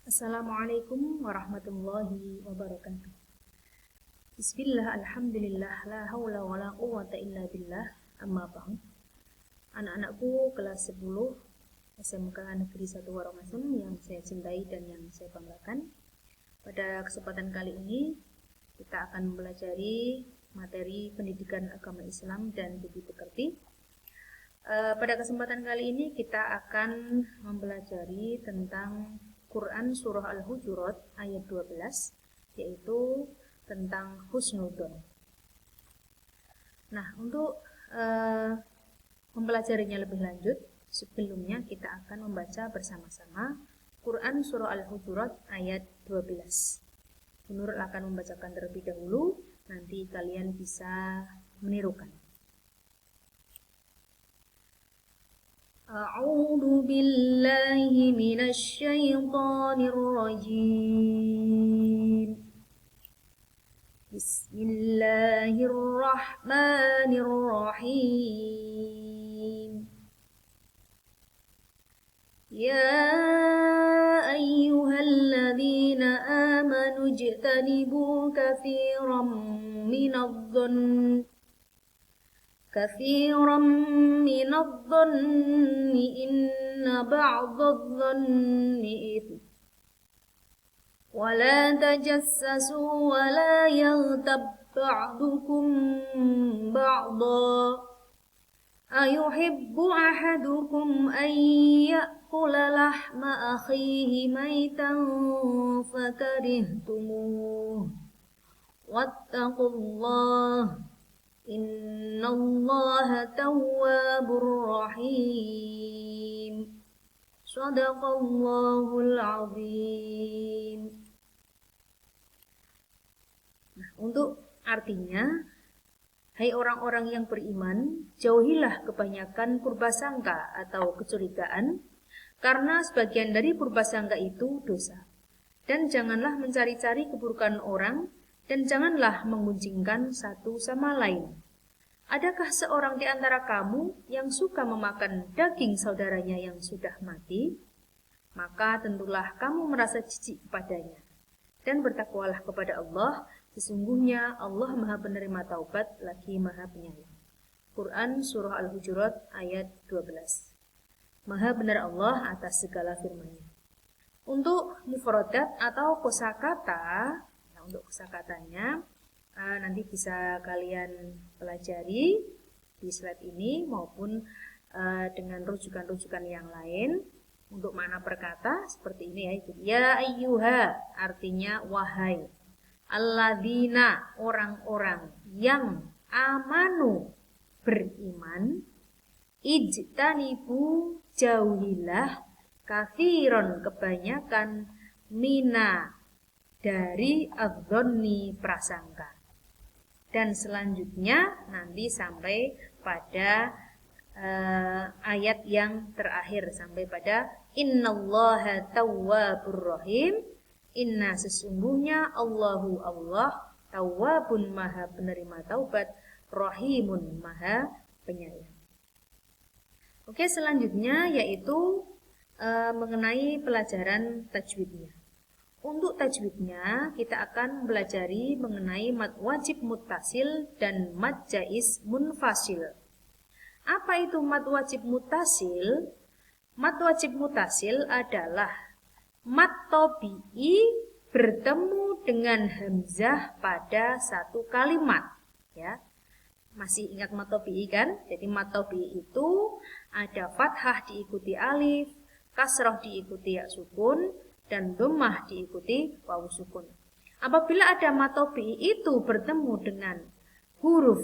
Assalamualaikum warahmatullahi wabarakatuh. Bismillah, alhamdulillah, la haula wa la quwwata illa billah, amma ba'd. Anak-anakku kelas 10 SMK Negeri 1 Waromasem yang saya cintai dan yang saya banggakan. Pada kesempatan kali ini kita akan mempelajari materi pendidikan agama Islam dan budi pekerti. Pada kesempatan kali ini kita akan mempelajari tentang Quran Surah Al-Hujurat ayat 12, yaitu tentang husnudzon. Nah, untuk mempelajarinya lebih lanjut, sebelumnya kita akan membaca bersama-sama Quran Surah Al-Hujurat ayat 12. Nurul akan membacakan terlebih dahulu, nanti kalian bisa menirukan. A'udzu billahi minasy syaithanir rajim. Bismillahirrahmanirrahim. Ya ayyuhalladzina amanu ijtanibu katsiran minadh-dhanni كثيرا من الظن إن بعض الظن إثم ولا تجسسوا ولا يغتب بعضكم بعضا أيحب أحدكم أن يأكل لحم أخيه ميتا فكرهتموه واتقوا الله Innallaha tawwabur rahim. Shadaqallahul azim. Nah, untuk artinya, hai orang-orang yang beriman, jauhilah kebanyakan purbasangka atau kecurigaan, karena sebagian dari purbasangka itu dosa. Dan janganlah mencari-cari keburukan orang, dan janganlah menggunjingkan satu sama lain. Adakah seorang di antara kamu yang suka memakan daging saudaranya yang sudah mati? Maka tentulah kamu merasa jijik kepadanya. Dan bertakwalah kepada Allah, sesungguhnya Allah Maha Penerima Taubat lagi Maha Penyayang. Quran Surah Al-Hujurat ayat 12. Maha benar Allah atas segala firman-Nya. Untuk mufradat atau kosakata, untuk kosakatanya nanti bisa kalian pelajari di slide ini maupun dengan rujukan-rujukan yang lain. Untuk makna perkata seperti ini ya ayyuha artinya wahai, alladzina orang-orang yang amanu beriman, ijtanibu jauhilah, katsiron kebanyakan, mina dari adzonni prasangka. Dan selanjutnya nanti sampai pada ayat yang terakhir, sampai pada innallaha tawwabur rahim. Inna sesungguhnya Allahu Allah tawwabun maha penerima taubat, rahimun maha penyayang. Oke, selanjutnya yaitu mengenai pelajaran tajwidnya. Untuk tajwidnya kita akan belajar mengenai mad wajib muttasil dan mad jaiz munfasil. Apa itu mad wajib muttasil? Mad wajib muttasil adalah mad tabi'i bertemu dengan hamzah pada satu kalimat, ya. Masih ingat mad tabi'i kan? Jadi mad tabi'i itu ada fathah diikuti alif, kasrah diikuti ya sukun, dan dhammah diikuti wawu sukun. Apabila ada mad tabi'i itu bertemu dengan huruf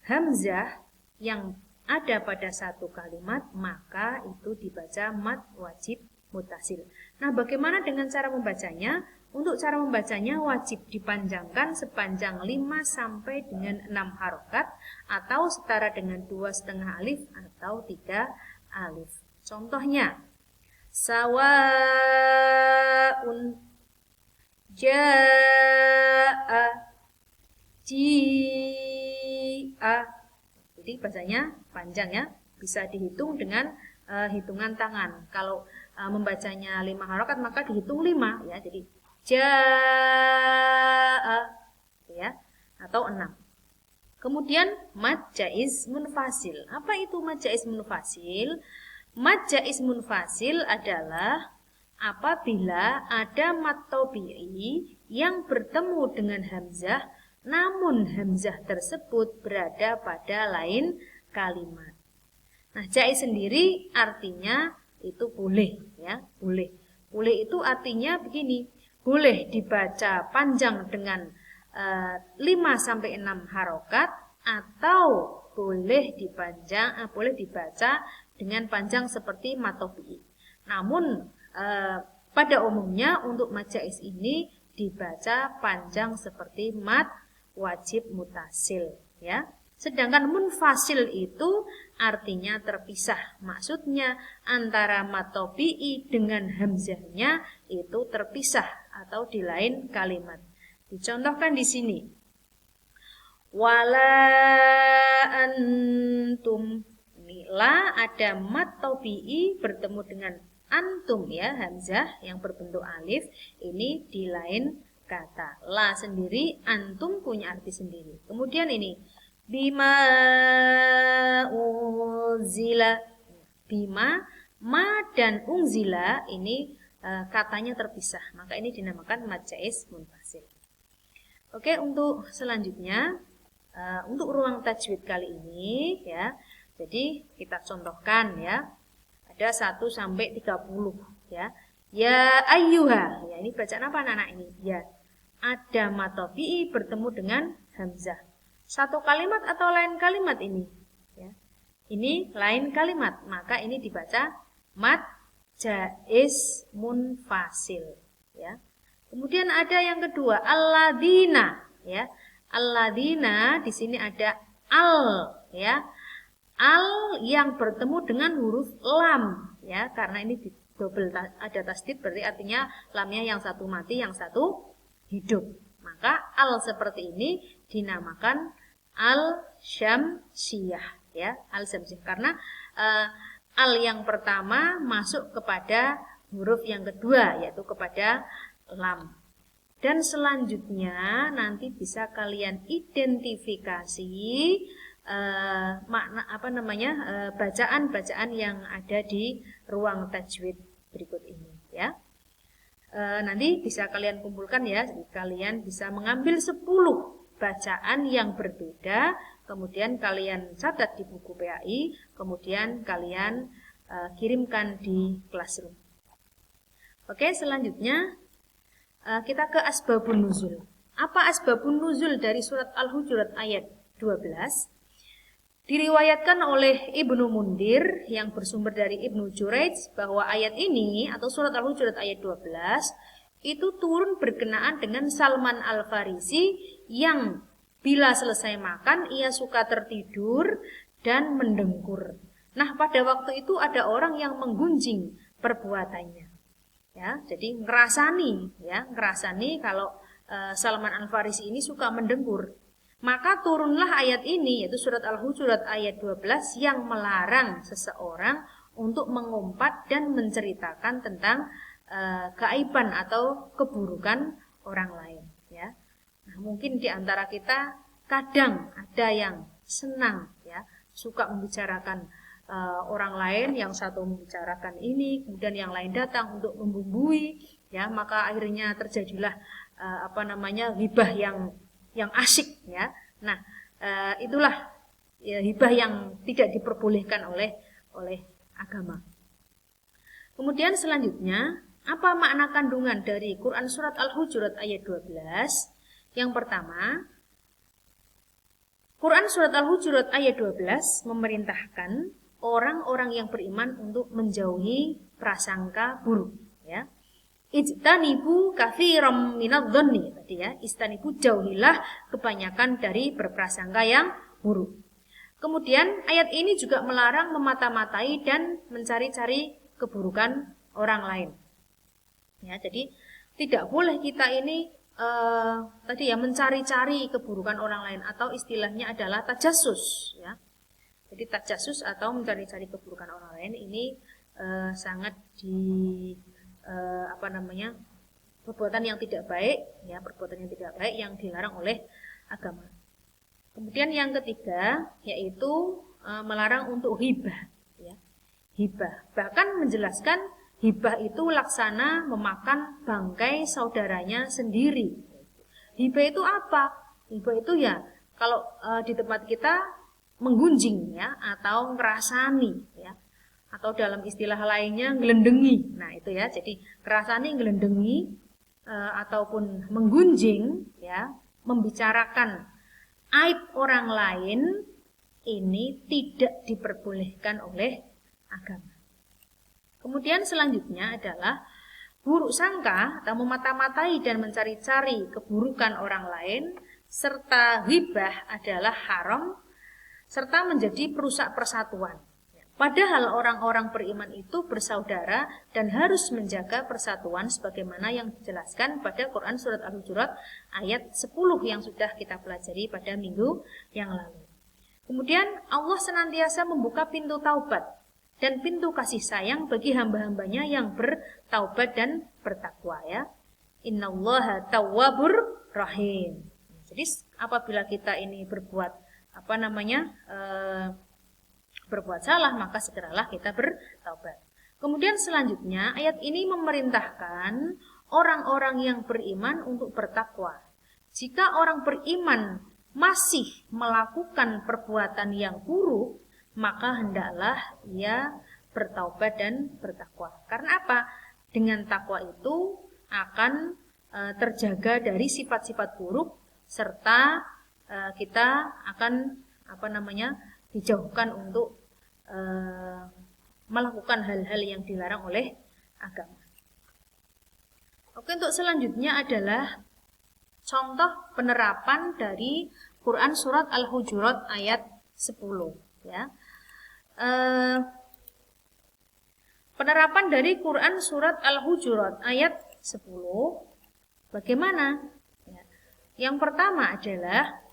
hamzah yang ada pada satu kalimat, maka itu dibaca mad wajib muttasil. Nah, bagaimana dengan cara membacanya? Untuk cara membacanya wajib dipanjangkan sepanjang 5 sampai dengan 6 harokat atau setara dengan 2,5 alif atau 3 alif. Contohnya, sawaun ja'a ji'a. Jadi bahasanya panjang ya, bisa dihitung dengan hitungan tangan. Kalau membacanya 5 harokat, maka dihitung 5 ya. Jadi jaa ya, atau 6. Kemudian mad jaiz munfasil. Apa itu mad jaiz munfasil? Mad jaiz munfasil adalah apabila ada mad tabi'i yang bertemu dengan hamzah, namun hamzah tersebut berada pada lain kalimat. Nah, jaiz sendiri artinya itu boleh ya, boleh. Boleh itu artinya begini, boleh dibaca panjang dengan 5-6 harokat, atau boleh dibaca dengan panjang seperti mad tabi'i. Namun pada umumnya untuk mad jaiz ini dibaca panjang seperti mad wajib mutasil ya. Sedangkan munfasil itu artinya terpisah. Maksudnya antara mad tabi'i dengan hamzahnya itu terpisah atau di lain kalimat. Dicontohkan di sini. Wala antum. Ini la ada mad tabi'i bertemu dengan antum ya, hamzah yang berbentuk alif, ini di lain kata. La sendiri, antum punya arti sendiri. Kemudian ini bima unzila. Bima, ma dan unzila ini katanya terpisah, maka ini dinamakan mad jaiz munfasil. Oke, untuk selanjutnya untuk ruang tajwid kali ini ya. Jadi kita contohkan ya. Ada 1 sampai 30 ya. Ya ayyuha. Ya, ini bacaan apa anak-anak ini? Ya. Ada mad tabi'i bertemu dengan hamzah. Satu kalimat atau lain kalimat ini? Ya. Ini lain kalimat, maka ini dibaca mad jaiz munfasil ya. Kemudian ada yang kedua, alladzina ya. Alladzina di sini ada al ya. Al yang bertemu dengan huruf lam ya, karena ini double ada tasdid, berarti artinya lamnya yang satu mati, yang satu hidup. Maka al seperti ini dinamakan al syamsiyah ya, al syamsiyah karena al yang pertama masuk kepada huruf yang kedua, yaitu kepada lam. Dan selanjutnya nanti bisa kalian identifikasi makna bacaan-bacaan yang ada di ruang tajwid berikut ini ya. Nanti bisa kalian kumpulkan ya, kalian bisa mengambil 10 bacaan yang berbeda, kemudian kalian catat di buku PAI, kemudian kalian kirimkan di Classroom. Oke, selanjutnya kita ke asbabun nuzul. Apa asbabun nuzul dari surat Al-Hujurat ayat 12? Diriwayatkan oleh Ibnu Mundir yang bersumber dari Ibnu Jurayj bahwa ayat ini atau surat Al-Hujurat ayat 12 itu turun berkenaan dengan Salman Al-Farisi yang bila selesai makan ia suka tertidur dan mendengkur. Nah, pada waktu itu ada orang yang menggunjing perbuatannya. Ya, jadi ngerasani kalau Salman Al-Farisi ini suka mendengkur. Maka turunlah ayat ini, yaitu surat Al-Hujurat ayat 12 yang melarang seseorang untuk mengumpat dan menceritakan tentang keaiban atau keburukan orang lain ya. Nah, mungkin di antara kita kadang ada yang senang ya, suka membicarakan orang lain, yang satu membicarakan ini, kemudian yang lain datang untuk membumbui ya, maka akhirnya terjadilah ghibah yang asyik ya. Nah, itulah ya, hibah yang tidak diperbolehkan oleh agama. Kemudian selanjutnya, apa makna kandungan dari Quran surat Al-Hujurat ayat 12? Yang pertama, Quran surat Al-Hujurat ayat 12 memerintahkan orang-orang yang beriman untuk menjauhi prasangka buruk ya. Ijtanibu katsiran minadh-dhanni tadi ya. Istanibu, jauhilah kebanyakan dari berprasangka yang buruk. Kemudian ayat ini juga melarang memata-matai dan mencari-cari keburukan orang lain. Ya, jadi tidak boleh kita ini mencari-cari keburukan orang lain, atau istilahnya adalah tajassus ya. Jadi tajassus atau mencari-cari keburukan orang lain ini sangat perbuatan yang tidak baik, ya, perbuatan yang tidak baik yang dilarang oleh agama. Kemudian yang ketiga yaitu melarang untuk hibah, ya. Hibah, bahkan menjelaskan hibah itu laksana memakan bangkai saudaranya sendiri. Hibah itu apa? Hibah itu ya kalau di tempat kita menggunjing, ya, atau ngerasani, ya, atau dalam istilah lainnya ngelendengi. Nah itu ya, jadi ngerasani, ngelendengi ataupun menggunjing, ya, membicarakan aib orang lain, ini tidak diperbolehkan oleh agama. Kemudian selanjutnya adalah buruk sangka atau memata-matai dan mencari-cari keburukan orang lain, serta ghibah adalah haram, serta menjadi perusak persatuan. Padahal orang-orang beriman itu bersaudara dan harus menjaga persatuan sebagaimana yang dijelaskan pada Quran Surat Al-Hujurat ayat 10 yang sudah kita pelajari pada minggu yang lalu. Kemudian Allah senantiasa membuka pintu taubat dan pintu kasih sayang bagi hamba-hambanya yang bertaubat dan bertakwa, ya. Innallaha tawwabur rahim. Jadi apabila kita ini berbuat berbuat salah, maka segeralah kita bertaubat. Kemudian selanjutnya ayat ini memerintahkan orang-orang yang beriman untuk bertakwa. Jika orang beriman masih melakukan perbuatan yang buruk, maka hendaklah ia bertaubat dan bertakwa. Karena apa? Dengan takwa itu akan terjaga dari sifat-sifat buruk, serta kita akan dijauhkan untuk melakukan hal-hal yang dilarang oleh agama. Oke, untuk selanjutnya adalah contoh penerapan dari Quran Surat Al-Hujurat ayat 10, ya. Penerapan dari Quran Surat Al-Hujurat ayat 10 bagaimana? Ya. Yang pertama adalah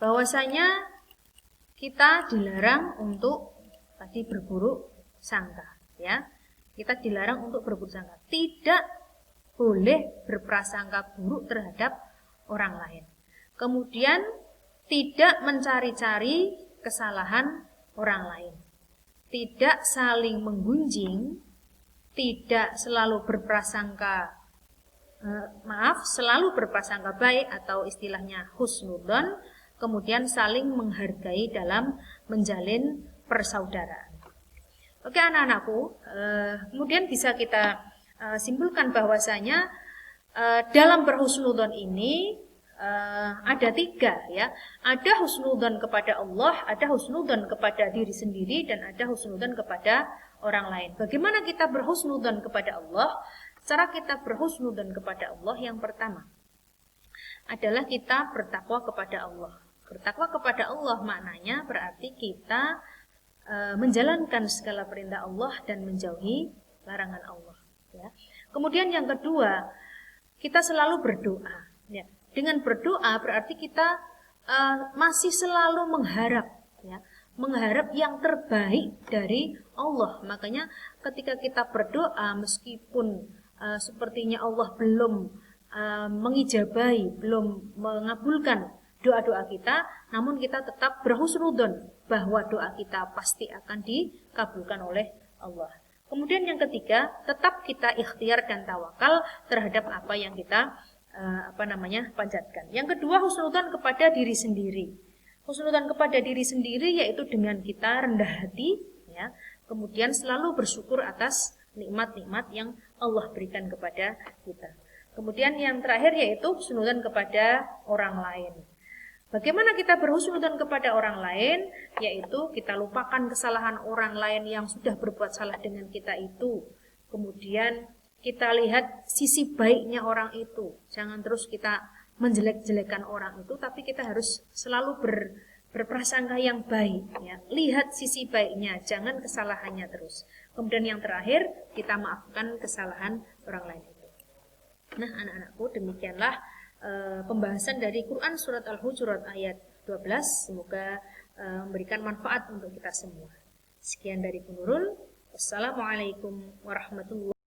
bahwasanya kita dilarang untuk berburuk sangka, ya. Kita dilarang untuk berburuk sangka. Tidak boleh berprasangka buruk terhadap orang lain. Kemudian tidak mencari-cari kesalahan orang lain. Tidak saling menggunjing, tidak selalu berprasangka selalu berprasangka baik atau istilahnya husnudzon. Kemudian saling menghargai dalam menjalin persaudaraan. Oke anak-anakku, kemudian bisa kita simpulkan bahwasanya dalam berhusnudzon ini ada 3, ya. Ada husnudzon kepada Allah, ada husnudzon kepada diri sendiri, dan ada husnudzon kepada orang lain. Bagaimana kita berhusnudzon kepada Allah? Cara kita berhusnudzon kepada Allah yang pertama adalah kita bertakwa kepada Allah. Bertakwa kepada Allah maknanya berarti kita menjalankan segala perintah Allah dan menjauhi larangan Allah, ya. Kemudian yang kedua, kita selalu berdoa, ya. Dengan berdoa berarti kita masih selalu mengharap, ya, mengharap yang terbaik dari Allah. Makanya ketika kita berdoa, meskipun sepertinya Allah belum mengijabahi, belum mengabulkan doa-doa kita, namun kita tetap berhusnudzon bahwa doa kita pasti akan dikabulkan oleh Allah. Kemudian yang ketiga, tetap kita ikhtiar dan tawakal terhadap apa yang kita panjatkan. Yang kedua, husnudzon kepada diri sendiri. Husnudzon kepada diri sendiri yaitu dengan kita rendah hati, ya. Kemudian selalu bersyukur atas nikmat-nikmat yang Allah berikan kepada kita. Kemudian yang terakhir yaitu husnudzon kepada orang lain. Bagaimana kita berhusnudzon kepada orang lain? Yaitu kita lupakan kesalahan orang lain yang sudah berbuat salah dengan kita itu. Kemudian kita lihat sisi baiknya orang itu. Jangan terus kita menjelek-jelekan orang itu, tapi kita harus selalu berprasangka yang baik, ya. Lihat sisi baiknya, jangan kesalahannya terus. Kemudian yang terakhir, kita maafkan kesalahan orang lain itu. Nah, anak-anakku, demikianlah pembahasan dari Quran Surat Al-Hujurat ayat 12. Semoga memberikan manfaat untuk kita semua. Sekian dari Bu Nurul. Wassalamualaikum warahmatullahi